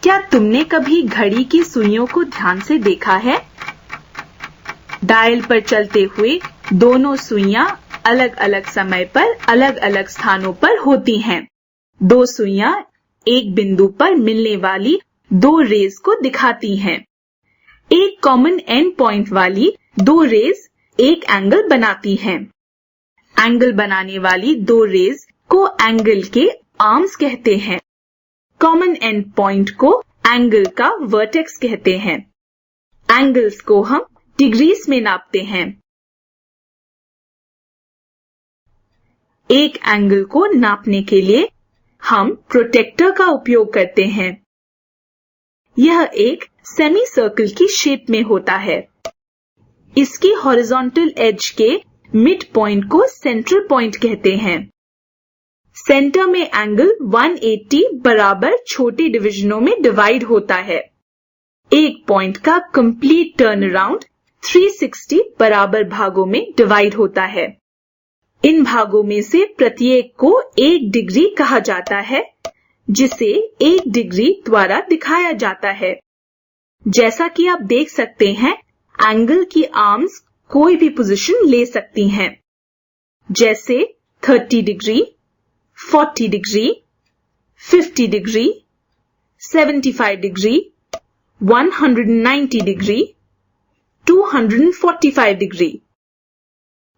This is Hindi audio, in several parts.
क्या तुमने कभी घड़ी की सुइयों को ध्यान से देखा है? डायल पर चलते हुए दोनों सुइयां अलग अलग समय पर अलग अलग स्थानों पर होती हैं। दो सुइयां एक बिंदु पर मिलने वाली दो रेज को दिखाती हैं। एक कॉमन एंड पॉइंट वाली दो रेज एक एंगल बनाती हैं। एंगल बनाने वाली दो रेज को एंगल के आर्म्स कहते हैं। कॉमन एंड पॉइंट को एंगल का वर्टेक्स कहते हैं। एंगल्स को हम डिग्रीज में नापते हैं। एक एंगल को नापने के लिए हम प्रोटेक्टर का उपयोग करते हैं। यह एक सेमी सर्कल की शेप में होता है। इसकी हॉरिजॉन्टल एज के मिड पॉइंट को सेंट्रल पॉइंट कहते हैं। सेंटर में एंगल 180 बराबर छोटे डिवीजनों में डिवाइड होता है। एक पॉइंट का कंप्लीट टर्न अराउंड 360 बराबर भागों में डिवाइड होता है। इन भागों में से प्रत्येक को 1 डिग्री कहा जाता है, जिसे 1 डिग्री द्वारा दिखाया जाता है। जैसा कि आप देख सकते हैं, एंगल की आर्म्स कोई भी पोजीशन ले सकती हैं, जैसे 30 degree, 40 degree, 50 degree, 75 degree, 190 degree, 245 degree.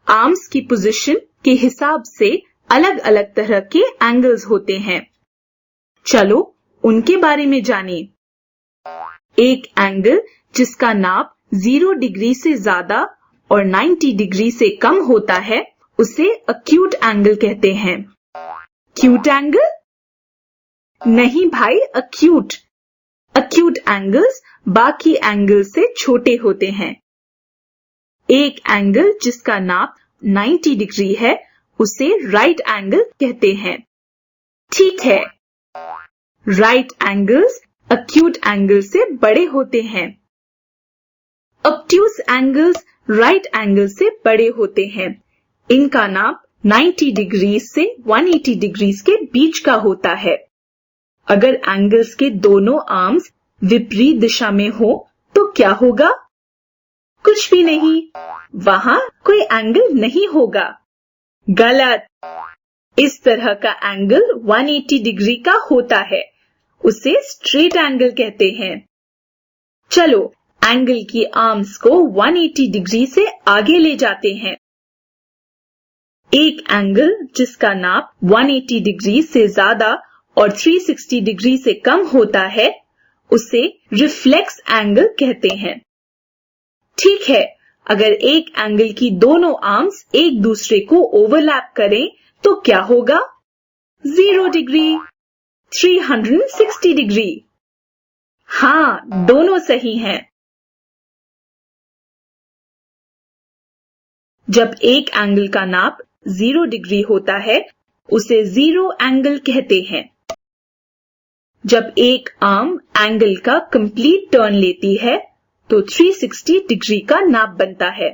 Arms की पोजीशन के हिसाब से अलग अलग तरह के एंगल्स होते हैं। चलो उनके बारे में जानें। एक एंगल जिसका नाप 0 डिग्री से ज्यादा और 90 डिग्री से कम होता है, उसे एक्यूट एंगल कहते हैं। Cute angle? नहीं भाई, एक्यूट। एक्यूट एंगल्स बाकी एंगल से छोटे होते हैं। एक एंगल जिसका नाप 90 डिग्री है, उसे राइट एंगल कहते हैं। ठीक है, राइट एंगल्स एक्यूट एंगल से बड़े होते हैं। ऑब्ट्यूज एंगल्स राइट एंगल से बड़े होते हैं। इनका नाप 90 डिग्री से 180 डिग्री के बीच का होता है। अगर एंगल्स के दोनों आर्म्स विपरीत दिशा में हो तो क्या होगा? कुछ भी नहीं, वहां कोई एंगल नहीं होगा। गलत। इस तरह का एंगल 180 डिग्री का होता है, उसे स्ट्रेट एंगल कहते हैं। चलो एंगल की आर्म्स को 180 डिग्री से आगे ले जाते हैं। एक एंगल जिसका नाप 180 डिग्री से ज्यादा और 360 डिग्री से कम होता है, उसे रिफ्लेक्स एंगल कहते हैं। ठीक है, अगर एक एंगल की दोनों आर्म्स एक दूसरे को ओवरलैप करें तो क्या होगा? 0 डिग्री, 360 डिग्री। हाँ, दोनों सही हैं। जब एक एंगल का नाप 0 डिग्री होता है, उसे जीरो एंगल कहते हैं। जब एक आर्म एंगल का कंप्लीट टर्न लेती है, तो 360 डिग्री का नाप बनता है।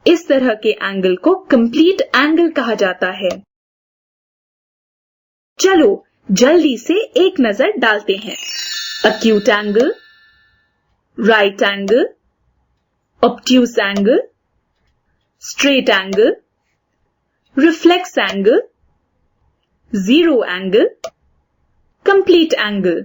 इस तरह के एंगल को कंप्लीट एंगल कहा जाता है। चलो जल्दी से एक नजर डालते हैं। Acute angle, right angle, obtuse angle, straight angle, reflex angle, zero angle, complete angle.